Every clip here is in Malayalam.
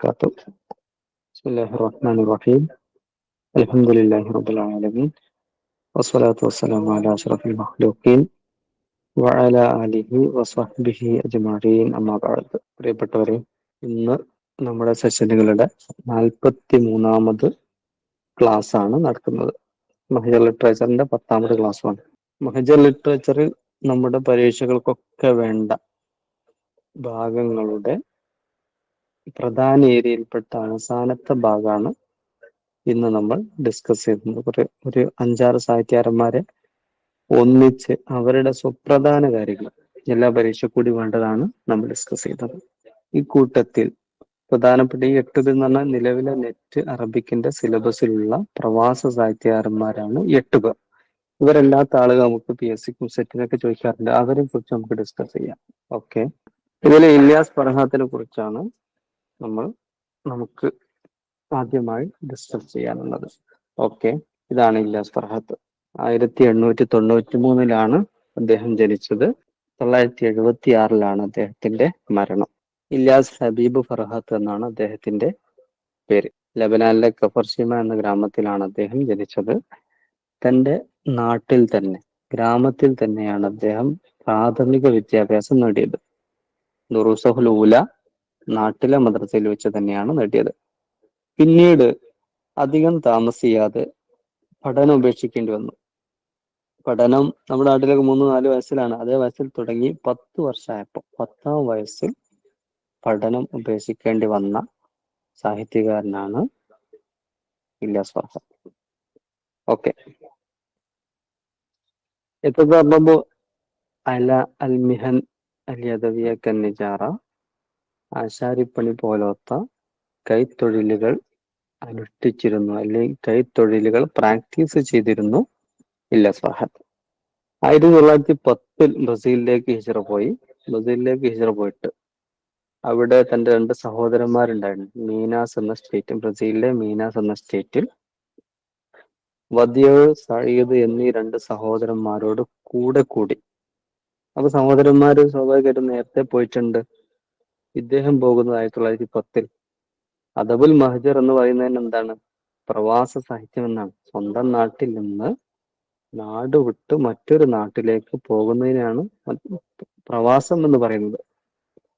وبركاته. بسم الله الرحمن الرحيم. الحمد لله رب العالمين والصلاة والسلام على أشرف المخلوقين وعلى آله وصحبه أجمعين أما بعد. പ്രിയപ്പെട്ടവരെ, ഇന്ന് നമ്മുടെ സെഷനുകളുടെ 43ാമത് ക്ലാസ് ആണ് നടക്കുന്നത്. മഹജർ ലിറ്ററേച്ചറിന്റെ 10ാമത് ക്ലാസ്സാണ്. മഹജർ ലിറ്ററേച്ചറിൽ നമ്മുടെ പരീക്ഷകൾക്കൊക്കെ വേണ്ട ഭാഗങ്ങളുടെ പ്രധാന ഏരിയയിൽപ്പെട്ട അവസാനത്തെ ഭാഗമാണ് ഇന്ന് നമ്മൾ ഡിസ്കസ് ചെയ്യുന്നത്. ഒരു 5-6 സാഹിത്യകാരന്മാരെ ഒന്നിച്ച് അവരുടെ സുപ്രധാന കാര്യങ്ങൾ എല്ലാ പരീക്ഷ കൂടി വേണ്ടതാണ് നമ്മൾ ഡിസ്കസ് ചെയ്തത്. ഈ കൂട്ടത്തിൽ പ്രധാനപ്പെട്ട ഈ 8 എന്ന് പറഞ്ഞാൽ നിലവിലെ നെറ്റ് അറബിക്കിന്റെ സിലബസിലുള്ള പ്രവാസ സാഹിത്യകാരന്മാരാണ് 8 പേർ. ഇവരല്ലാത്ത ആളുകൾ നമുക്ക് PSCക്കും സെറ്റിനൊക്കെ ചോദിക്കാറുണ്ട്. അവരെ കുറിച്ച് നമുക്ക് ഡിസ്കസ് ചെയ്യാം. ഓക്കെ, ഇതിൽ ഇല്യാസ് ഫർഹാത്തിനെ കുറിച്ചാണ് നമുക്ക് ആദ്യമായി ഡിസ്കസ് ചെയ്യാനുള്ളത്. ഓക്കെ, ഇതാണ് ഇല്യാസ് ഫർഹാത്ത്. 1893 അദ്ദേഹം ജനിച്ചത്. 976 അദ്ദേഹത്തിന്റെ മരണം. ഇല്യാസ് ഹബീബ് ഫർഹാത്ത് എന്നാണ് അദ്ദേഹത്തിന്റെ പേര്. ലബനാനിലെ കഫർഷിമ എന്ന ഗ്രാമത്തിലാണ് അദ്ദേഹം ജനിച്ചത്. തന്റെ നാട്ടിൽ തന്നെ, ഗ്രാമത്തിൽ തന്നെയാണ് അദ്ദേഹം പ്രാഥമിക വിദ്യാഭ്യാസം നേടിയത്. ദുറൂസഹുൽ ഊല നാട്ടിലെ മദ്രസയിൽ വെച്ച് തന്നെയാണ് നേടിയത്. പിന്നീട് അധികം താമസിയാതെ പഠനം ഉപേക്ഷിക്കേണ്ടി വന്നു. പഠനം നമ്മുടെ നാട്ടിലൊക്കെ 3-4 വയസ്സിലാണ്. അതേ വയസ്സിൽ തുടങ്ങി 10 വർഷമായപ്പോൾ 10ാം വയസ്സിൽ പഠനം ഉപേക്ഷിക്കേണ്ടി വന്ന സാഹിത്യകാരനാണ് ഇല്യാസ് ഫർഹാത്ത്. ഓക്കെ, يتضرب على المهن اليدوية كالنجارة. ആശാരിപ്പണി പോലത്തെ കൈത്തൊഴിലുകൾ അനുഷ്ഠിച്ചിരുന്നു, അല്ലെങ്കിൽ കൈത്തൊഴിലുകൾ പ്രാക്ടീസ് ചെയ്തിരുന്നു ഇല്യാസ് ഫർഹാത്ത്. 1910 ബ്രസീലിലേക്ക് ഹിജറ പോയിട്ട് അവിടെ തന്റെ 2 സഹോദരന്മാരുണ്ടായിരുന്നു. മീനാസ് എന്ന സ്റ്റേറ്റ്, ബ്രസീലിലെ മീനാസ് എന്ന സ്റ്റേറ്റിൽ വദിയ, സയ്യിദ് എന്നീ 2 സഹോദരന്മാരോട് കൂടി. അപ്പൊ സഹോദരന്മാര് സ്വാഭാവികമായിട്ടും നേരത്തെ പോയിട്ടുണ്ട്. ഇദ്ദേഹം പോകുന്നത് 1910. അദബുൽ മഹജർ എന്ന് പറയുന്നതിന് എന്താണ്? പ്രവാസ സാഹിത്യം എന്നാണ്. സ്വന്തം നാട്ടിൽ നിന്ന് നാട് വിട്ട് മറ്റൊരു നാട്ടിലേക്ക് പോകുന്നതിനാണ് പ്രവാസം എന്ന് പറയുന്നത്.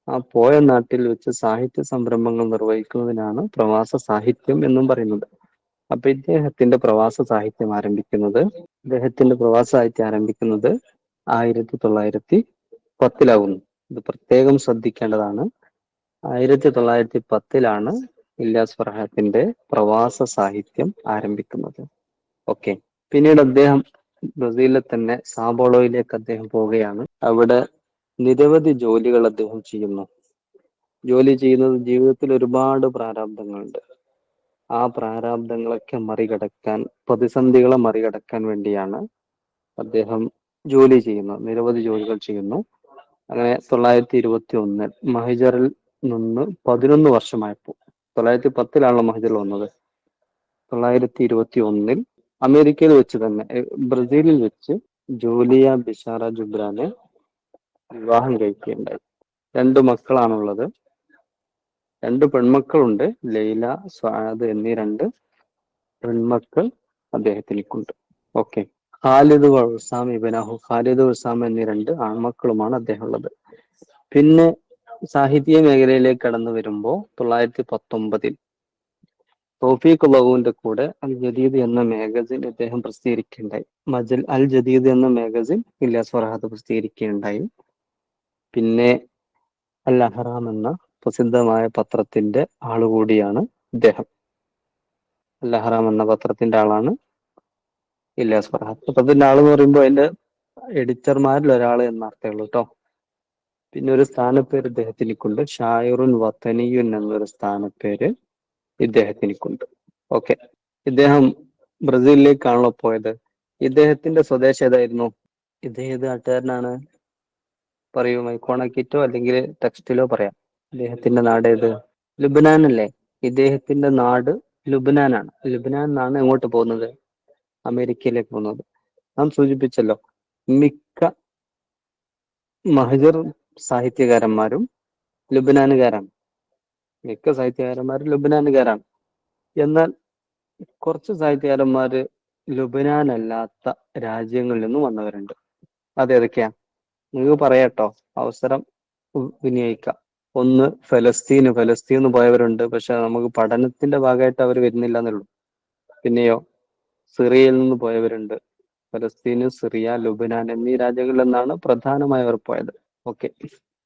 ആ പോയ നാട്ടിൽ വെച്ച് സാഹിത്യ സംരംഭങ്ങൾ നിർവഹിക്കുന്നതിനാണ് പ്രവാസ സാഹിത്യം എന്നും പറയുന്നത്. അപ്പൊ ഇദ്ദേഹത്തിന്റെ പ്രവാസ സാഹിത്യം ആരംഭിക്കുന്നത് 1910 ഇത് പ്രത്യേകം ശ്രദ്ധിക്കേണ്ടതാണ്. 1910 ഇല്യാസ് ഫർഹാത്തിന്റെ പ്രവാസ സാഹിത്യം ആരംഭിക്കുന്നത്. ഓക്കെ, പിന്നീട് അദ്ദേഹം ബ്രസീലിലെ തന്നെ സാമ്പോളോയിലേക്ക് അദ്ദേഹം പോവുകയാണ്. അവിടെ നിരവധി ജോലികൾ അദ്ദേഹം ചെയ്യുന്നു. ജോലി ചെയ്യുന്നത് ജീവിതത്തിൽ ഒരുപാട് പ്രാരാബ്ദങ്ങളുണ്ട്. ആ പ്രാരാബ്ദങ്ങളൊക്കെ മറികടക്കാൻ, പ്രതിസന്ധികളെ മറികടക്കാൻ വേണ്ടിയാണ് അദ്ദേഹം ജോലി ചെയ്യുന്നത്. നിരവധി ജോലികൾ ചെയ്യുന്നു. അങ്ങനെ 921 മഹജറിൽ നിന്ന് 11 വർഷമായപ്പോൾ, 910 മഹജറിൽ വന്നത്, 921 അമേരിക്കയിൽ വെച്ച് തന്നെ, ബ്രസീലിൽ വെച്ച് ജൂലിയ ബിഷാറ ജുബ്രാനെ വിവാഹം കഴിക്കുകയുണ്ടായി. 2 മക്കളാണുള്ളത്. 2 പെൺമക്കളുണ്ട്. ലൈല, സ്വാദ് എന്നീ 2 പെൺമക്കൾ അദ്ദേഹത്തിനുണ്ട്. ഓക്കെ, ഖാലിദ് ഉസാം ഇബ്നഹു, ഖാലിദ് ഉസാം എന്നീ 2 ആൺമക്കളുമാണ് അദ്ദേഹം ഉള്ളത്. പിന്നെ സാഹിത്യ മേഖലയിലേക്ക് കടന്നു വരുമ്പോൾ 919 തൗഫീഖ് ബഹുവിന്റെ കൂടെ അൽ ജദീദ് എന്ന മാഗസിൻ അദ്ദേഹം പ്രസിദ്ധീകരിക്കുകയുണ്ടായി. അൽ ജദീദ് എന്ന മാഗസിൻ ഇല്യാസ് ഫർഹാത്ത് പ്രസിദ്ധീകരിക്കുകയുണ്ടായി. പിന്നെ അൽ അഹ്റാം എന്ന പ്രസിദ്ധമായ പത്രത്തിന്റെ ആളുകൂടിയാണ് ഇദ്ദേഹം. അൽ അഹ്റാം എന്ന പത്രത്തിന്റെ ആളാണ് ഇല്യാസ് ഫർഹാത്ത്. പത്രത്തിന്റെ ആളെന്ന് പറയുമ്പോൾ അതിന്റെ എഡിറ്റർമാരിൽ ഒരാൾ എന്നർത്ഥമേ ഉള്ളൂ കേട്ടോ. പിന്നെ ഒരു സ്ഥാനപ്പേര് ഇദ്ദേഹത്തിനുണ്ട്, ഷായറുൻ വത്തനിയുൻ എന്നൊരു സ്ഥാനപ്പേര് ഇദ്ദേഹത്തിനുണ്ട്. ഓക്കെ, ഇദ്ദേഹം ബ്രസീലിലേക്കാണല്ലോ പോയത്. ഇദ്ദേഹത്തിന്റെ സ്വദേശം ഏതായിരുന്നു? ഇദ്ദേഹം ഏത് നാട്ടുകാരനാണ്? പറയൂ, മൈക്കോണക്കിറ്റോ അല്ലെങ്കിൽ ടെക്സ്റ്റിലോ പറയാം. ഇദ്ദേഹത്തിന്റെ നാട് ഏത്? ലുബ്നാൻ അല്ലേ? ഇദ്ദേഹത്തിന്റെ നാട് ലുബ്നാനാണ്. ലുബ്നാൻ എന്നാണ് എങ്ങോട്ട് പോകുന്നത്? അമേരിക്കയിലേക്ക് പോകുന്നത്. നാം സൂചിപ്പിച്ചല്ലോ, മിക്ക മഹജർ സാഹിത്യകാരന്മാരും ലുബ്നാനുകാരാണ്. മിക്ക സാഹിത്യകാരന്മാരും ലുബനാനുകാരാണ്. എന്നാൽ കുറച്ച് സാഹിത്യകാരന്മാര് ലുബനാൻ അല്ലാത്ത രാജ്യങ്ങളിൽ നിന്നും വന്നവരുണ്ട്. അതേതൊക്കെയാ? നിങ്ങൾക്ക് പറയാട്ടോ, അവസരം വിനിയോഗിക്കാം. ഒന്ന് ഫലസ്തീന് പോയവരുണ്ട്, പക്ഷെ നമുക്ക് പഠനത്തിന്റെ ഭാഗമായിട്ട് അവർ വരുന്നില്ല എന്നുള്ളൂ. പിന്നെയോ സിറിയയിൽ നിന്ന് പോയവരുണ്ട്. ഫലസ്തീന്, സിറിയ, ലുബനാൻ എന്നീ രാജ്യങ്ങളിൽ നിന്നാണ് പ്രധാനമായി അവർ പോയത്. ഓക്കെ.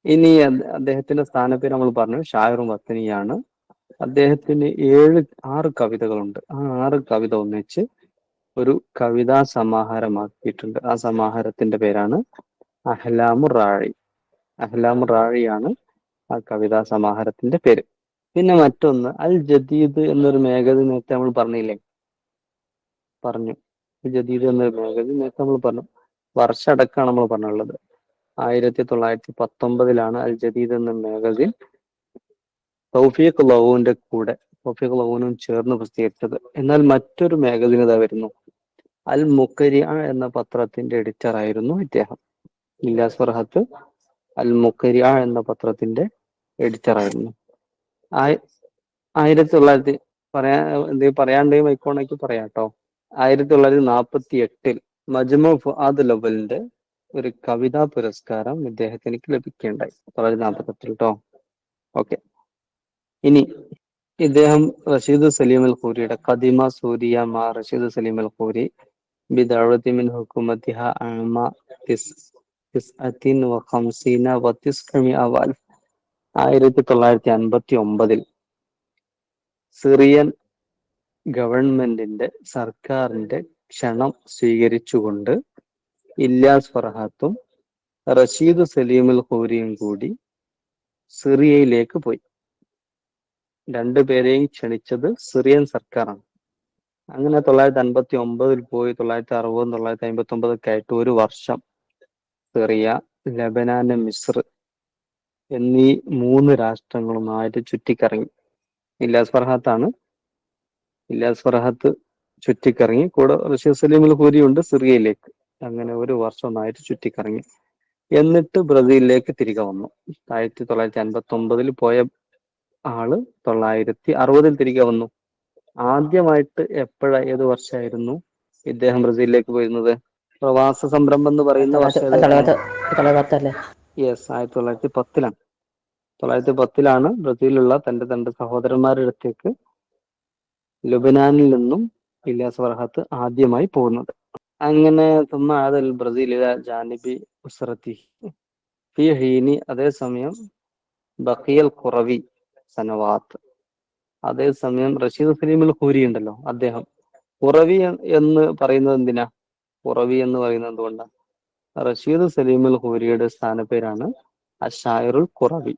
ഇനി അദ്ദേഹത്തിന്റെ സ്ഥാനപ്പേര് നമ്മൾ പറഞ്ഞു, ഷായറും വത്തനിയാണ്. അദ്ദേഹത്തിന് 6 കവിതകളുണ്ട്. ആ 6 കവിത ഒന്നിച്ച് ഒരു കവിതാ സമാഹാരമാക്കിയിട്ടുണ്ട്. ആ സമാഹാരത്തിന്റെ പേരാണ് അഹ്ലാമു റാഴി. അഹ്ലാമു റാഴിയാണ് ആ കവിതാ സമാഹാരത്തിന്റെ പേര്. പിന്നെ മറ്റൊന്ന് അൽ ജദീദ് എന്നൊരു മാഗസിൻ നേരത്തെ നമ്മൾ പറഞ്ഞില്ലേ? പറഞ്ഞു. ജദീദ് എന്നൊരു മാഗസിൻ നേരത്തെ നമ്മൾ പറഞ്ഞു. വർഷടക്കമാണ് നമ്മൾ പറഞ്ഞുള്ളത്. 1919 അൽ ജദീദ് എന്ന മാഗസിൻ തൗഫീഖ് ലൗനും ചേർന്ന് പ്രസിദ്ധീകരിച്ചത്. എന്നാൽ മറ്റൊരു മാഗസിൻ ഇതാ വരുന്നു. അൽ മുഖരിഅ എന്ന പത്രത്തിന്റെ എഡിറ്റർ ആയിരുന്നു ഇദ്ദേഹം. ഇല്യാസ് ഫർഹത്ത് അൽ മുഖരിഅ എന്ന പത്രത്തിന്റെ എഡിറ്റർ ആയിരുന്നു. 1900 പറയാണ്ടെങ്കിൽ മൈക്കോണേക്ക് പറയാട്ടോ. 1948 മജ്മു ഫുആദ് ലവലിന്റെ ഒരു കവിതാ പുരസ്കാരം ഇദ്ദേഹത്തിന് ലഭിക്കുകയുണ്ടായി. 1948 കേട്ടോ. ഓക്കെ. ഇനി ഇദ്ദേഹം റഷീദ് സലീം അൽ ഖൂരിയുടെ ഖദിമ സൂരിയ മാ റഷീദ് സലീം അൽ ഖൂരി ബിദഅവതി മിൻ ഹുക്കുമത്തിഹ ആമ 1959 സിറിയൻ ഗവൺമെന്റിന്റെ സർക്കാരിന്റെ ക്ഷണം സ്വീകരിച്ചുകൊണ്ട് ഇല്യാസ് ഫർഹാത്തും റഷീദ് സലീം അൽ ഖൂരിയും കൂടി സിറിയയിലേക്ക് പോയി. രണ്ടുപേരെയും ക്ഷണിച്ചത് സിറിയൻ സർക്കാരാണ്. അങ്ങനെ 1959 പോയി 1960 1959 ആയിട്ട് ഒരു വർഷം സിറിയ, ലബനാന്, മിസ്ർ എന്നീ 3 രാഷ്ട്രങ്ങളുമായിട്ട് ചുറ്റിക്കറങ്ങി. ഇല്യാസ് ഫർഹാത്ത് ചുറ്റിക്കറങ്ങി. കൂടെ റഷീദ് സലീം അൽ ഖൂരി ഉണ്ട് സിറിയയിലേക്ക്. അങ്ങനെ ഒരു വർഷമായിട്ട് ചുറ്റിക്കറങ്ങി. എന്നിട്ട് ബ്രസീലിലേക്ക് തിരികെ വന്നു. 1959 പോയ ആള് 1960 തിരികെ വന്നു. ആദ്യമായിട്ട് ഏത് വർഷമായിരുന്നു ഇദ്ദേഹം ബ്രസീലിലേക്ക് പോയിരുന്നത്? പ്രവാസ സംരംഭം എന്ന് പറയുന്ന വർഷം ഏതായിരുന്നു? യെസ്, 1910. 1910 ബ്രസീലിലുള്ള തന്റെ സഹോദരന്മാരുടെ അടുത്തേക്ക് ലുബനാനിൽ നിന്നും ഇല്യാസ് ഫർഹാത്ത് ആദ്യമായി പോകുന്നത്. അങ്ങനെ ബ്രസീലിലെ ജാനിബി ഉസ്രത്തി ഫി ഹീനി, അതേസമയം ബഖിയൽ ഖുറവി സനവാത്ത്, അതേസമയം റഷീദ് സലീം അൽ ഖൂരി ഉണ്ടല്ലോ, അദ്ദേഹം ഖുറവി എന്ന് പറയുന്നത് എന്തിനാ? ഖുറവി എന്ന് പറയുന്നത് എന്തുകൊണ്ടാണ്? റഷീദ് സലീം അൽ ഖൂരിയുടെ സ്ഥാനപ്പേരാണ് അഷായറുൽ ഖുറവി.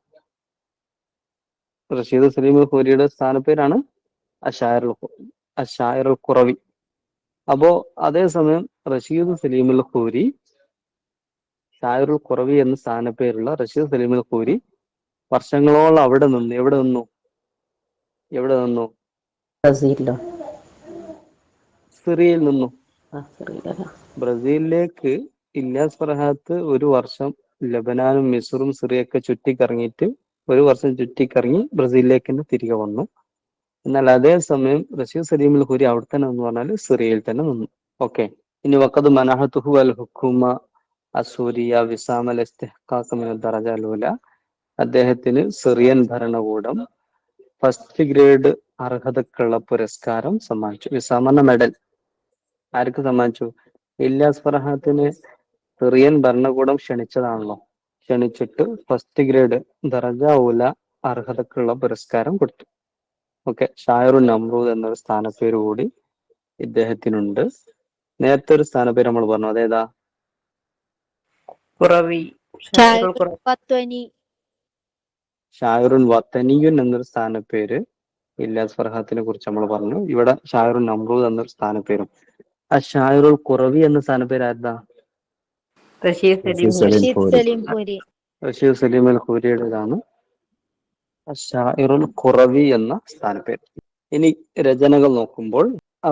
റഷീദ് സലീം അൽ ഖൂരിയുടെ സ്ഥാനപ്പേരാണ് അഷായറുൽ ഖുറവി. അപ്പോ അതേസമയം റഷീദ് സലീം അൽ ഖൂരി, ഷായറുൽ ഖുറവി എന്ന സ്ഥാനപ്പേരുള്ള റഷീദ് സലീം അൽ ഖൂരി വർഷങ്ങളോളം അവിടെ നിന്നു. എവിടെ നിന്നു? സിറിയയിൽ നിന്നു. ബ്രസീലിലേക്ക് ഇല്യാസ് ഫർഹാത്ത് ഒരു വർഷം ലബനാനും മിസ്റും സിറിയൊക്കെ ചുറ്റിക്കറങ്ങിയിട്ട് ഒരു വർഷം ചുറ്റിക്കറങ്ങി ബ്രസീലിലേക്ക് തന്നെ തിരികെ വന്നു. എന്നാൽ അതേസമയം റഷീദ് സലീം അൽ ഖൂരി അവിടെ തന്നെ എന്ന് പറഞ്ഞാൽ സിറിയയിൽ തന്നെ നിന്നു. ഓക്കെ. ഇനി വഖദ് മനഹതുഹു അൽ ഹുക്കുമ അസൂരിയ വിസാം അൽ ഇസ്തിഹ്ഖാഖ് മിൻ ദറജ അൽ-ഊല, അദ്ദേഹത്തിന് സിറിയൻ ഭരണകൂടം ഫസ്റ്റ് ഗ്രേഡ് അർഹതക്കുള്ള പുരസ്കാരം സമ്മാനിച്ചു. വിസാം എന്ന മെഡൽ ആർക്ക് സമ്മാനിച്ചു? ഇല്യാസ് ഫർഹാത്തിന് സിറിയൻ ഭരണകൂടം ക്ഷണിച്ചതാണല്ലോ. ക്ഷണിച്ചിട്ട് ഫസ്റ്റ് ഗ്രേഡ് ദറജ ഊല അർഹതക്കുള്ള പുരസ്കാരം കൊടുത്തു. ഓക്കെ. ഷായറുൻ നമ്രൂദ് എന്നൊരു സ്ഥാനപ്പേര് കൂടി ഇദ്ദേഹത്തിനുണ്ട്. നേരത്തെ ഒരു സ്ഥാനപ്പേര് നമ്മൾ പറഞ്ഞു, അതേതാ? ഷായറുൻ വത്തനിയുൻ എന്നൊരു സ്ഥാനപ്പേര് ഇല്യാസ് ഫർഹാത്തിനെ കുറിച്ച് നമ്മൾ പറഞ്ഞു. ഇവിടെ ഷായറുൻ നമ്രൂദ് എന്നൊരു സ്ഥാനപ്പേരും. ആ ഷായറുൽ ഖുറവി എന്ന സ്ഥാനപ്പേര് ആരുതാ? റഷീദ് സലീം അൽ ഖൂരിയുടേതാണ് ഷായറുൽ ഖുറവി എന്ന സ്ഥാനപ്പേര്. ഇനി രചനകൾ നോക്കുമ്പോൾ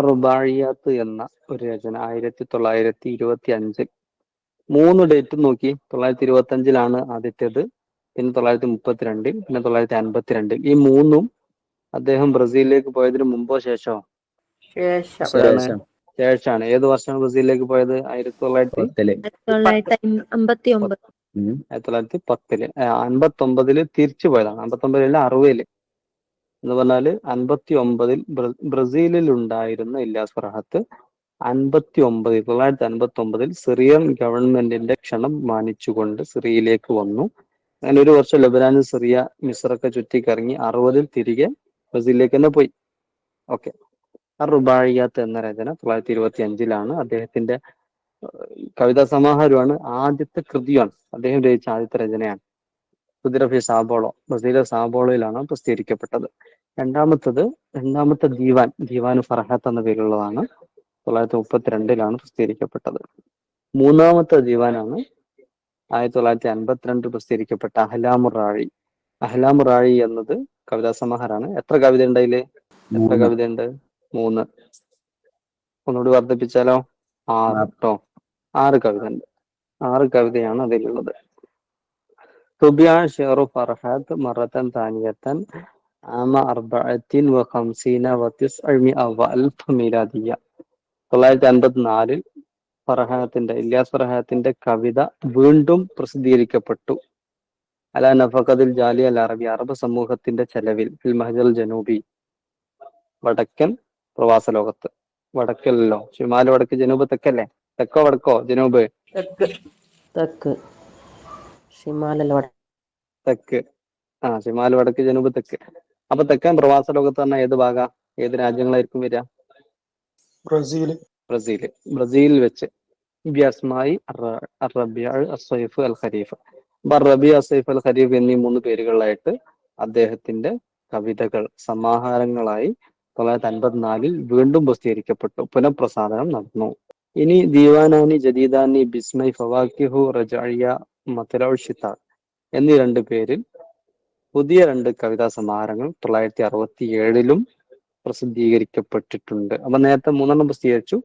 റുബായിയാത്ത് എന്ന ഒരു രചന 1925, 3 ഡേറ്റ് നോക്കി. 1925 ആദ്യത്തേത്. പിന്നെ 932, പിന്നെ 952. ഈ മൂന്നും അദ്ദേഹം ബ്രസീലിലേക്ക് പോയതിന് മുമ്പോ ശേഷമോ? ശേഷം. എപ്പോഴാണ്? ശേഷമാണ്. ഏത് വർഷമാണ് ബ്രസീലിലേക്ക് പോയത്? 10. 1959. 1910. 59 തിരിച്ചു പോയതാണ്. 59 60 എന്ന് പറഞ്ഞാല് 59 ബ്രസീലിൽ ഉണ്ടായിരുന്ന ഇല്യാസ് ഫർഹാത്ത് 1959 സിറിയൻ ഗവൺമെന്റിന്റെ ക്ഷണം മാനിച്ചുകൊണ്ട് സിറിയയിലേക്ക് വന്നു. അങ്ങനെ ഒരു വർഷം ലബനാനും സിറിയ മിസ്രൊക്കെ ചുറ്റിക്കറങ്ങി 60 തിരികെ ബ്രസീലിലേക്ക് തന്നെ പോയി. ഓക്കെ. റുബായിയാത്ത് എന്ന രചന 925 അദ്ദേഹത്തിന്റെ കവിതാ സമാഹാരമാണ്. ആദ്യത്തെ കൃതിയാണ്. അദ്ദേഹം രചിച്ച ആദ്യത്തെ രചനയാണ്. കുതിരഫി സാബോളോ, ബ്രസീലിലെ സാബോളോയിലാണ് പ്രസിദ്ധീകരിക്കപ്പെട്ടത്. രണ്ടാമത്തെ ദീവാൻ ഫർഹാത്ത് എന്ന പേരുള്ളതാണ്. 932 പ്രസിദ്ധീകരിക്കപ്പെട്ടത്. മൂന്നാമത്തെ ദീവാനാണ് 1952 പ്രസിദ്ധീകരിക്കപ്പെട്ട അഹ്ലാമുറാഴി. അഹ്ലാമുറാഴി എന്നത് കവിതാ സമാഹാരമാണ്. എത്ര കവിത ഉണ്ട് അതില്? എത്ര കവിത ഉണ്ട്? 3. ഒന്നുകൂടി വർദ്ധിപ്പിച്ചാലോ? 6 കേട്ടോ. 6 കവിത ഉണ്ട്. 6 കവിതയാണ് അതിലുള്ളത്. തുബിയ ഷെറു ഫർഹാത്ത് മറത്തൻ താനിയത്തൻ ആമ 54 മീലാദിയ. 954 ഇല്യാസ് ഫർഹാത്തിന്റെ കവിത വീണ്ടും പ്രസിദ്ധീകരിക്കപ്പെട്ടു. അല നഫഖദിൽ ജാലി അൽ അറബി, അറബ് സമൂഹത്തിന്റെ ചെലവിൽ, ഫിൽ മഹ്ജൽ ജനൂബി, വടക്കൻ പ്രവാസ ലോകത്ത്. വടക്കല്ലോ, ഷിമാല് വടക്ക്, ജനൂബ് തെക്കല്ലേ? തെക്കോ വടക്കോ? ജനൂബ് തെക്ക്. ഷിമാലല്ല തെക്ക്. ഷിമാല് വടക്ക്, ജനൂബ് തെക്ക്. അപ്പൊ തെക്കൻ പ്രവാസ ലോകത്ത് പറഞ്ഞാൽ ഏത് ഭാഗം, ഏത് രാജ്യങ്ങളായിരിക്കും വരിക? ബ്രസീലിൽ വെച്ച് ബിഅസ്മായി അറബിയ അസ്സൈഫ് അൽ ഖരീഫ്. റബിയ, അസൈഫ് അൽ ഖരീഫ് എന്നീ 3 പേരുകളിലായിട്ട് അദ്ദേഹത്തിന്റെ കവിതകൾ സമാഹാരങ്ങളായി 954 വീണ്ടും പ്രസിദ്ധീകരിക്കപ്പെട്ടു. പുനഃപ്രസാദനം നടന്നു. ഇനി ദീവാനാനി ജദീദാനി ബിസ്മൈ ഫവാക്കിഹു റജഅിയ മത്ലഉ ഷിതാ എന്നീ 2 പേരിൽ പുതിയ 2 കവിതാ സമാഹാരങ്ങൾ 967 പ്രസിദ്ധീകരിക്കപ്പെട്ടിട്ടുണ്ട്. അപ്പൊ നേരത്തെ 3 പ്രസിദ്ധീകരിച്ചു,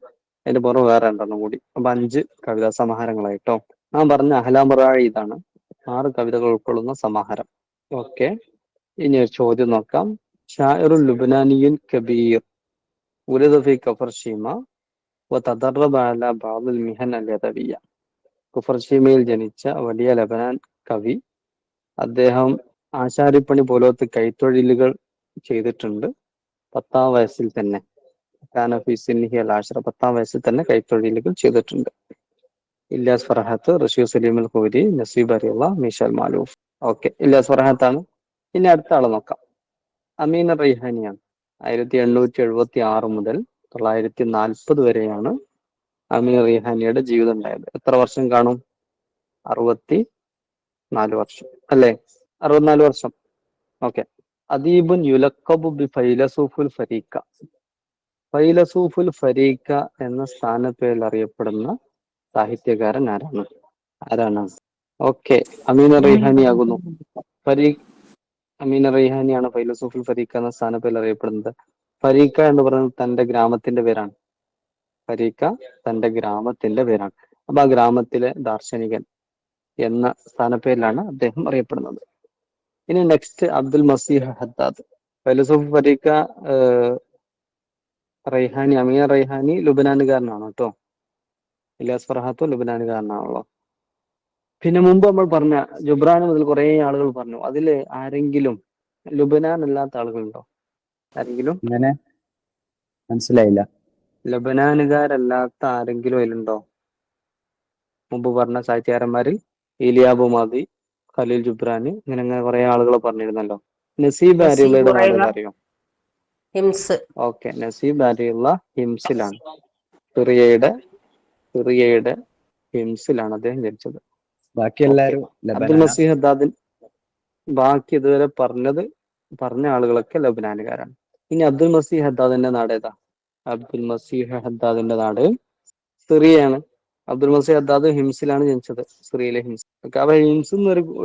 അതിന്റെ പുറമെ വേറെ 2 കൂടി. അപ്പൊ 5 കവിതാ സമാഹാരങ്ങളായിട്ടോ. ഞാൻ പറഞ്ഞ അഹ്ലാമുറാഴി ഇതാണ്. 6 കവിതകൾ ഉൾക്കൊള്ളുന്ന സമാഹാരം. ഓക്കെ. ഇനി ഒരു ചോദ്യം നോക്കാം. ഷാഇറുൽ ലുബ്നാനിയുൻ കബീർ ഉലിദ ഫി കഫർ ഷീമ വതദറബ അലാ ബഅദിൽ മിഹൻ അൽ യദവിയ്യ. കഫർ ഷീമയിൽ ജനിച്ച വലിയ ലബനാൻ കവി. അദ്ദേഹം ആശാരിപ്പണി പോലത്തെ കൈത്തൊഴിലുകൾ ചെയ്തിട്ടുണ്ട് 10ാം വയസ്സിൽ തന്നെ. 10ാം വയസ്സിൽ തന്നെ കൈത്തൊഴിലുകൾ ചെയ്തിട്ടുണ്ട്. ഇല്യാസ് ഫർഹാത്ത്, റഷീദ് സലീം അൽ ഖൂരി, നസീബ് അലിയുള്ള, മീശൽ മാലൂഫ്. ഓക്കെ, ഇല്യാസ് ഫർഹാത്താണ്. ഇനി അടുത്ത ആളെ നോക്കാം. അമീൻ റൈഹാനിയാണ്. 1876 മുതൽ 940 വരെയാണ് അമീൻ റൈഹാനിയുടെ ജീവിതം ഉണ്ടായത്. എത്ര വർഷം കാണും? 64 വർഷം അല്ലേ? 64 വർഷം. ഓക്കെ. അദീബുൻ യുലഖബു ബി ഫൈലസൂഫുൽ ഫരീഖ. ഫൈലസൂഫുൽ ഫരീഖ എന്ന സ്ഥാനപ്പേരിൽ അറിയപ്പെടുന്ന സാഹിത്യകാരൻ ആരാണ്? ഓക്കെ, അമീൻ റൈഹാനി ആകുന്നു. അമീൻ റൈഹാനിയാണ് ഫൈലസൂഫുൽ ഫരീഖ എന്ന സ്ഥാനപ്പേരിൽ അറിയപ്പെടുന്നത്. ഫരീഖ എന്ന് പറയുന്നത് തന്റെ ഗ്രാമത്തിന്റെ പേരാണ്. അപ്പൊ ആ ഗ്രാമത്തിലെ ദാർശനികൻ എന്ന സ്ഥാനപ്പേരിലാണ് അദ്ദേഹം അറിയപ്പെടുന്നത്. ഇനി നെക്സ്റ്റ് അബ്ദുൽ മസീഹ് ഹദ്ദാദ്. ഫൈലസൂഫ് ഫരീഖ, അമീൻ റൈഹാനി ലുബനാനുകാരനാണ് കേട്ടോ. ഇല്യാസ് ഫർഹാത്ത് ലുബനാനുകാരനാണല്ലോ. പിന്നെ മുമ്പ് നമ്മൾ പറഞ്ഞ ജുബ്രാൻ മുതൽ കുറെ ആളുകൾ പറഞ്ഞു. അതില് ആരെങ്കിലും ലുബനാൻ അല്ലാത്ത ആളുകളുണ്ടോ? ആരെങ്കിലും? മനസ്സിലായില്ല. ലബനാനുകാരല്ലാത്ത ആരെങ്കിലും അതിലുണ്ടോ? മുമ്പ് പറഞ്ഞ സാഹിത്യകാരന്മാരിൽ ഇലിയാബു മാദി, ഖലീൽ ജുബ്രാന്, ഇങ്ങനെ കുറെ ആളുകൾ പറഞ്ഞിരുന്നല്ലോ. നസീബ് ആരിയുള്ളയുടെ നാട് അറിയോ? ഹിംസ്. ഓക്കെ, നസീബ് ആരിയുള്ള ഹിംസിലാണ്. സിറിയയുടെ ഹിംസിലാണ് അദ്ദേഹം ജനിച്ചത്. ബാക്കി എല്ലാരും അബ്ദുൽ മസീഹ് ഹദ്ദാദിൻ ബാക്കി ഇതുവരെ പറഞ്ഞ ആളുകളൊക്കെ ലബനാനുകാരാണ്. ഇനി അബ്ദുൽ മസീഹ് ഹദ്ദാദിന്റെ നാട് ഏതാ? അബ്ദുൽ മസീഹ് ഹദ്ദാദിന്റെ നാട് സിറിയയാണ്. അബ്ദുൽ മസീഹ് ഹദ്ദാദ് ഹിംസിലാണ് ജനിച്ചത്, സിറിയയിലെ ഹിംസ്. അപ്പൊ ഹിംസ്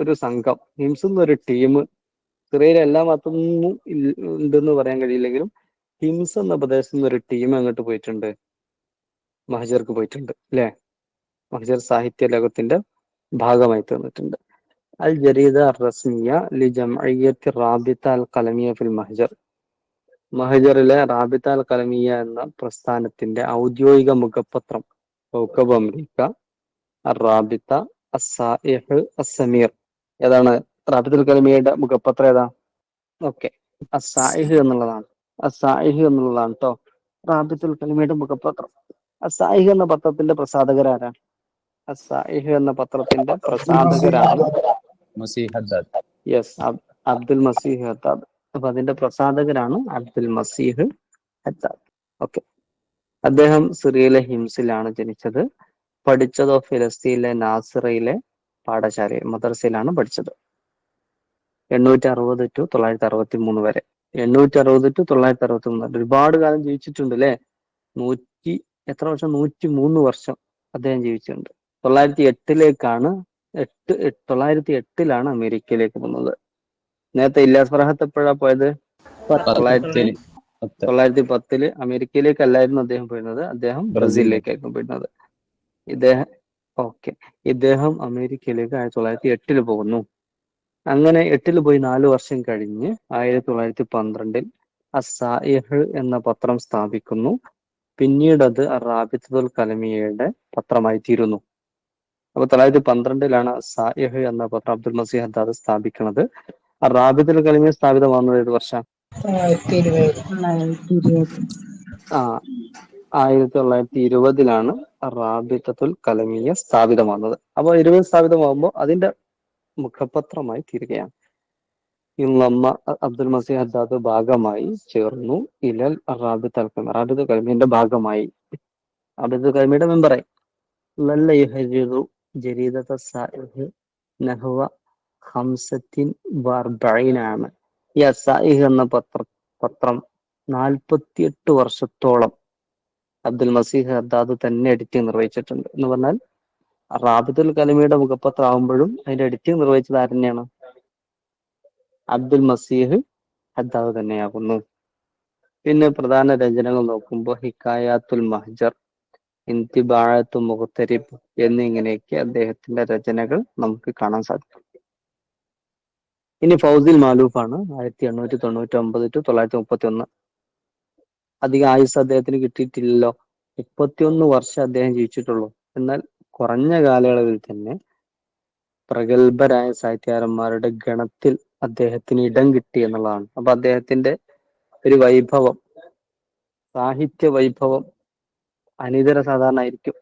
ഒരു സംഘം, ഹിംസ് ഒരു ടീം, സിറിയയിലെ എല്ലാ ഭാഗത്തുനിന്നും ഉണ്ടെന്ന് പറയാൻ കഴിയില്ലെങ്കിലും ഹിംസ് എന്ന പ്രദേശത്ത് നിന്ന് ഒരു ടീം അങ്ങോട്ട് പോയിട്ടുണ്ട്, മഹജർക്ക് പോയിട്ടുണ്ട് അല്ലെ? മഹജർ സാഹിത്യ ലോകത്തിന്റെ ഭാഗമായി തീർന്നിട്ടുണ്ട്. الجريدة الرسمية لجمعية الرابطة القلمية في المهجر. മഹജറിലെ റാബിത്ത അൽ കലമിയ എന്ന പ്രസ്ഥാനത്തിന്റെ ഔദ്യോഗിക മുഖപത്രം കൗക്കബ് അമരീക്ക, റാബിത്ത, അസ്സായിഹ്, അസ്സമീർ. ഏതാണ് റാബിത്തുൽ കലമിയയുടെ മുഖപത്രം? ഏതാ? ഓക്കെ, അസ്സായിഹ് എന്നുള്ളതാണ്. അസ്സായിഹ് എന്നുള്ളതാണ് കേട്ടോ റാബിത്തുൽ കലമിയയുടെ മുഖപത്രം. അസ്സായിഹ് എന്ന പത്രത്തിന്റെ പ്രസാധകരാരാണ്? അസ്സായിഹ് എന്ന പത്രത്തിന്റെ പ്രസാധകരാണ് മസീഹ് ഹദ്ദാദ്. യെസ്, അബ്ദുൽ മസീഹ് ഹദ്ദാദ്. അപ്പൊ അതിന്റെ പ്രസാധകരാണ് അബ്ദുൽ മസീഹ് ഹദ്ദാദ്. ഓക്കെ, അദ്ദേഹം സിറിയയിലെ ഹിംസിലാണ് ജനിച്ചത്. പഠിച്ചതോ ഫിലസ്തീനിലെ നാസിറയിലെ പാഠശാലയിൽ മദ്രസയിലാണ് പഠിച്ചത്. 860 to 963 വരെ. 860 to 963, ഒരുപാട് കാലം ജീവിച്ചിട്ടുണ്ട് അല്ലെ. എത്ര വർഷം? 103 വർഷം അദ്ദേഹം ജീവിച്ചിട്ടുണ്ട്. 908ലാണ് അമേരിക്കയിലേക്ക് പോകുന്നത്. നേരത്തെ ഇല്ലാസ് ഫറഹത്ത് എപ്പോഴാ പോയത്? 1910 അമേരിക്കയിലേക്കല്ലായിരുന്നു അദ്ദേഹം പോയിരുന്നത്, അദ്ദേഹം ബ്രസീലിലേക്കായിരുന്നു പോയിരുന്നത്. ഇദ്ദേഹം അമേരിക്കയിലേക്ക് 1908 പോകുന്നു. അങ്ങനെ 8 പോയി 4 വർഷം കഴിഞ്ഞ് 1912 അസ്സായിഹ് എന്ന പത്രം സ്ഥാപിക്കുന്നു. പിന്നീട് അത് റാബിത്തുൽ കലമിയയുടെ പത്രമായി തീരുന്നു. അപ്പൊ 1912 അസ്സായിഹ് എന്ന പത്രം അബ്ദുൽ മസീഹ് ഹദ്ദാദ് സ്ഥാപിക്കുന്നത്. റാബിത്തുൽ കലമിയ സ്ഥാപിതമാകുന്നത് ഏത് വർഷം? 1920 റാബിത്തുൽ കലമിയ സ്ഥാപിതമാകുന്നത്. അപ്പൊ 20 സ്ഥാപിതമാകുമ്പോൾ അതിന്റെ മുഖപത്രമായി തീരുകയാണ്. ഇന്നമ്മ അബ്ദുൽ മസീഹ് ഹദ്ദാദ് ഭാഗമായി ചേർന്നു ഇലൽ റാബിത്തുൽ കലമിയ, റാബിത്തുൽ കലമിയന്റെ ഭാഗമായി, റാബിത്തുൽ കലമിയയുടെ മെമ്പറായി. ലല്ല യുഹരിറു ജരീദത സായിഹ് നഹ്വ 45 ആണ്. ഈ അസായിഹ് എന്ന പത്രം 48 വർഷത്തോളം അബ്ദുൽ മസീഹ് ഹദ്ദാദ് തന്നെ എഡിറ്റിംഗ് നിർവഹിച്ചിട്ടുണ്ട്. എന്ന് പറഞ്ഞാൽ റാബിത്തുൽ കലമിയുടെ മുഖപത്രം ആകുമ്പോഴും അതിന്റെ എഡിറ്റിംഗ് നിർവഹിച്ചത് ആര് തന്നെയാണ്? അബ്ദുൽ മസീഹ് ഹദ്ദാദ് തന്നെയാകുന്നു. പിന്നെ പ്രധാന രചനകൾ നോക്കുമ്പോൾ ഹിക്കായാത്തുൽ മഹ്ജർ, ഇന്തിബാഅത്തു മുഖ്തരിബ് എന്നിങ്ങനെയൊക്കെ അദ്ദേഹത്തിന്റെ രചനകൾ നമുക്ക് കാണാൻ സാധിക്കും. ഇനി ഫൗസിൽ മാലൂഫാണ്. 1899 to 931. അധികം ആയുസ് അദ്ദേഹത്തിന് കിട്ടിയിട്ടില്ലല്ലോ. 31 വർഷം അദ്ദേഹം ജീവിച്ചിട്ടുള്ളൂ. എന്നാൽ കുറഞ്ഞ കാലയളവിൽ തന്നെ പ്രഗത്ഭരായ സാഹിത്യകാരന്മാരുടെ ഗണത്തിൽ അദ്ദേഹത്തിന് ഇടം കിട്ടി എന്നുള്ളതാണ്. അപ്പൊ അദ്ദേഹത്തിന്റെ ഒരു വൈഭവം, സാഹിത്യ വൈഭവം അനിതര സാധാരണമായിരിക്കും.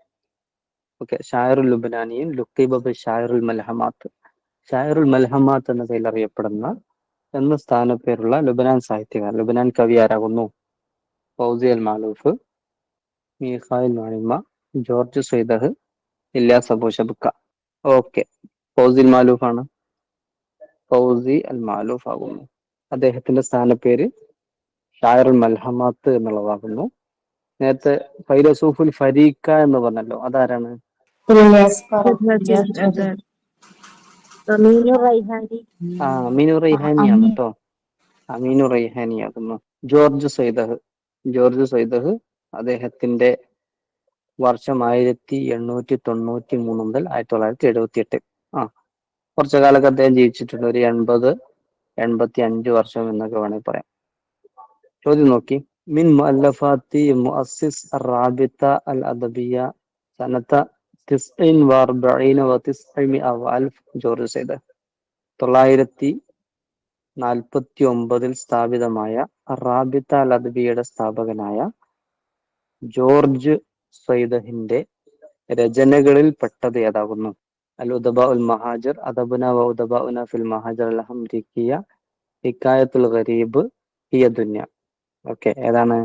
ഓക്കെ, ഷായറുൽ ലുബ്നാനിയും ലുഖീബ ബി ഷായറുൽ മൽഹമാത്ത്, ഷായറുൽ മൽഹമാത്ത് എന്ന പേരിൽ അറിയപ്പെടുന്ന എന്ന സ്ഥാനപ്പേരുള്ള ലുബനാൻ സാഹിത്യകാരൻ, ലുബനാൻ കവി ആരാകുന്നു? ഫൗസി അൽ മാലൂഫ്, മീഖായിൽ മാണിമ, George Saidah, Ilyas Abu Shabaka. Okay, Fawzi al Maalouf ആണ്. ഫൗസി അൽ മാലൂഫ് ആകുന്നു. അദ്ദേഹത്തിന്റെ സ്ഥാനപ്പേര് ഷായറുൽ മൽഹമാത്ത് എന്നുള്ളതാകുന്നു. നേരത്തെ ഫൈലസൂഫുൽ ഫരീഖ എന്ന് പറഞ്ഞല്ലോ, അതാരാണ്? അമീനു റൈഹാനി. അമീനു റൈഹാനിയാണ് കേട്ടോ, അമീനു റൈഹാനിയാകുന്നു. ജോർജ് സൈദഹ് അദ്ദേഹത്തിന്റെ വർഷം 1893 മുതൽ 1978. കുറച്ചു കാലൊക്കെ അദ്ദേഹം ജീവിച്ചിട്ടുണ്ട്. ഒരു 80-85 വർഷം എന്നൊക്കെ വേണമെങ്കിൽ പറയാം. ചോദ്യം നോക്കി. മിൻ മുഅല്ലഫാത്തി മുഅസ്സിസ് റാബിത്ത അൽ അദബിയ സനത 49 ജോർജ് സൈദഹ്. 949 സ്ഥാപിതമായ റാബിത്ത അൽ അദബിയയുടെ സ്ഥാപകനായ ജോർജ് സൈദഹിന്റെ രചനകളിൽ പെട്ടത് ഏതാകുന്നു? അൽ ഉദബാ ഉൽ മഹാജർ, അദബുന വ ഉദബാഉന ഫിൽ മഹാജർ അൽ ഹംദിക്കിയ, ഹിക്കായത്തുൽ ഗരീബ്, ഹിയ ദുനിയ. ഓക്കെ, ഏതാണ്?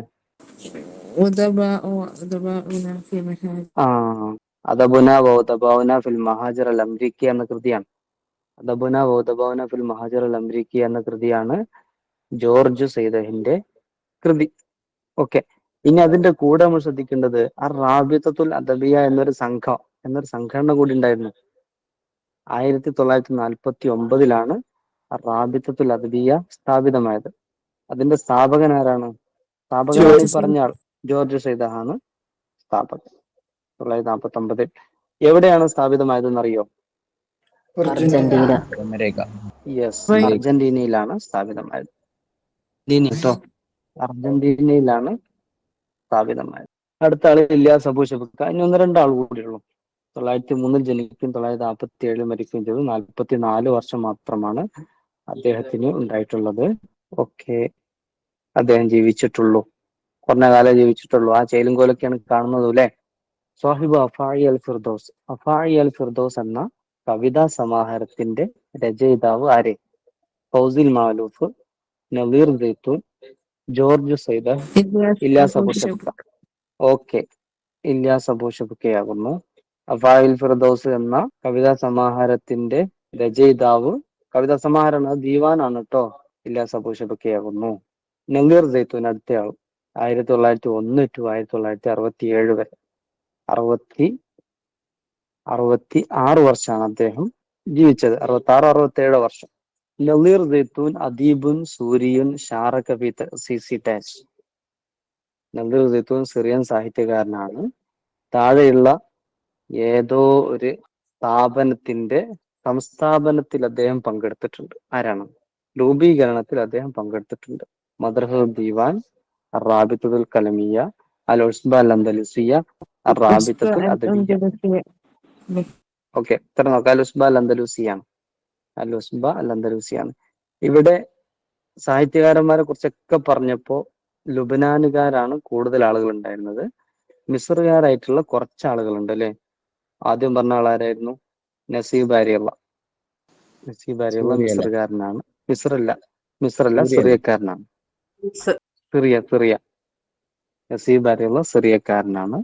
അദബുന വ ഉദബാഉന ഫിൽ മഹാജർ അൽ അംരിക്കിയ എന്ന കൃതിയാണ്. അദബുന വ ഉദബാഉന ഫിൽ മഹാജർ അൽ അംരിക്കിയ എന്ന കൃതിയാണ് ജോർജ് സൈദഹിന്റെ കൃതി. ഓക്കെ, ഇനി അതിന്റെ കൂടെ നമ്മൾ ശ്രദ്ധിക്കേണ്ടത് റാബിത്തത്തുൽ അദബിയ എന്നൊരു സംഘടന കൂടി ഉണ്ടായിരുന്നു. 1949 റാബിത്തത്തുൽ അദബിയ സ്ഥാപിതമായത്. അതിന്റെ സ്ഥാപകൻ ആരാണ്? സ്ഥാപകനാണ് ഈ പറഞ്ഞ ആൾ, ജോർജ് സൈദഹാണ് സ്ഥാപകൻ. 1949 എവിടെയാണ് സ്ഥാപിതമായതെന്ന് അറിയോ? അർജന്റീന. അമേരിക്ക. യെസ്, അർജന്റീനയിലാണ് സ്ഥാപിതമായത്. കേട്ടോ, അർജന്റീനയിലാണ് സ്ഥാപിതമായത്. അടുത്ത ആള് ഇല്യാസ് അബൂ ഷബക്ക. ഇനി ഒന്ന് രണ്ടാൾ കൂടിയുള്ളൂ. 903 ജനിക്കും, 947 മരിക്കുകയും ചെയ്തു. 44 വർഷം മാത്രമാണ് അദ്ദേഹത്തിന് ഉണ്ടായിട്ടുള്ളത്. ഓക്കെ, അദ്ദേഹം ജീവിച്ചിട്ടുള്ളൂ, കുറഞ്ഞ കാലം ജീവിച്ചിട്ടുള്ളൂ. ആ ചേലും കോലൊക്കെയാണ് കാണുന്നത് അല്ലെ. സാഹിബ് അഫായി അൽ ഫിർദോസ്. അഫായി അൽ ഫിർദോസ് എന്ന കവിതാ സമാഹാരത്തിന്റെ രചയിതാവ് ആരെ? ഫൗസിൽ മാലൂഫ്, നവീർ ദൈത്തൂൻ, George Saidah, Ilyas Abu Shabaka. Okay, Ilyas Abu ഷബക്കയാകുന്നു. അഫായിൽ ഫിർദൗസ് എന്ന കവിതാ സമാഹാരത്തിന്റെ രചയിതാവ്. കവിതാ സമാഹാരമാണ്, ദീവാനാണ് കേട്ടോ. ഇല്യാസ് അബൂ ഷബക്കയാകുന്നു. നവീർ സൈത്തൂൻ അടുത്തയാൾ. 1901 ടു 1967 വരെ 66 വർഷമാണ് അദ്ദേഹം ജീവിച്ചത്. 66-67 വർഷം. നളീർ സൈത്തൂൻ അദീബുൻ സൂരിയുൻ ഷാറക ഫി തഅസീസി ടാച്ച്. നളീർ സൈത്തൂൻ സിറിയൻ സാഹിത്യകാരനാണ്. താഴെയുള്ള ഏതോ ഒരു സ്ഥാപനത്തിന്റെ സംസ്ഥാപനത്തിൽ അദ്ദേഹം പങ്കെടുത്തിട്ടുണ്ട്. ആരാണ്? രൂപീകരണത്തിൽ അദ്ദേഹം പങ്കെടുത്തിട്ടുണ്ട്. മദ്രസത്തുൽ ദീവാൻ, റാബിത്തുൽ കലമിയ, അൽ ഉസ്ബ അൽ അന്തലുസിയ, റാബിത്തുൽ അദബിയ. ഓക്കെ, ഇത്ര നോക്കാം. അൽ ഉസ്ബ അൽ അന്തലുസിയാണ്. അൽ ഉസ്ബ അൽ അന്തലുസിയാണ്. ഇവിടെ സാഹിത്യകാരന്മാരെ കുറിച്ചൊക്കെ പറഞ്ഞപ്പോ ലുബനാനുകാരാണ് കൂടുതൽ ആളുകൾ ഉണ്ടായിരുന്നത്. മിസ്റുകാരായിട്ടുള്ള കുറച്ച് ആളുകളുണ്ട് അല്ലെ. ആദ്യം പറഞ്ഞ ആളാരായിരുന്നു? നസീബ് അരിയുള്ള. നസീബ് അരിയുള്ള മിസ്റുകാരനാണ്. മിസ്റല്ല, സിറിയക്കാരനാണ്. സിറിയ. നസീബ് അരിയുള്ള സിറിയക്കാരനാണ്.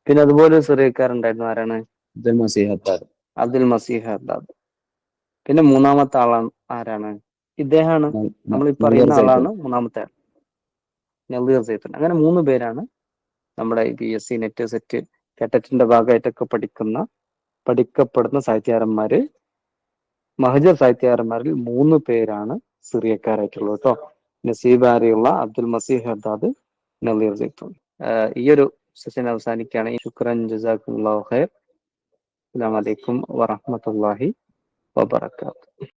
പിന്നെ അതുപോലെ ഒരു സിറിയക്കാരുണ്ടായിരുന്നു. ആരാണ്? അബ്ദുൽ മസീഹ് ഹദ്ദാദ്. പിന്നെ മൂന്നാമത്തെ ആളാണ് ആരാണ്? ഇദ്ദേഹമാണ്, നമ്മൾ ഈ പറയുന്ന ആളാണ് മൂന്നാമത്തെ ആൾ, നളീർ സൈത്തൂൻ. അങ്ങനെ 3 പേരാണ് നമ്മുടെ PSC നെറ്റ് സെറ്റ് കേട്ടറ്റിന്റെ ഭാഗമായിട്ടൊക്കെ പഠിക്കപ്പെടുന്ന സാഹിത്യകാരന്മാര്. മഹജർ സാഹിത്യകാരന്മാരിൽ 3 പേരാണ് സിറിയക്കാരായിട്ടുള്ളത് കേട്ടോ. നസീബ് ആരിയുള്ള, അബ്ദുൽ മസീഹ് ഹദ്ദാദ്, നളീർ സൈത്തൂൻ. ഈ ഒരു സെഷൻ അവസാനിക്കുകയാണ്. ശുക്രൻ, ജസാക്കുമുല്ലാഹു ഖൈർ. അസ്സലാമു അലൈക്കും വറഹ്മത്തുള്ളാഹി വബറകാതുഹു.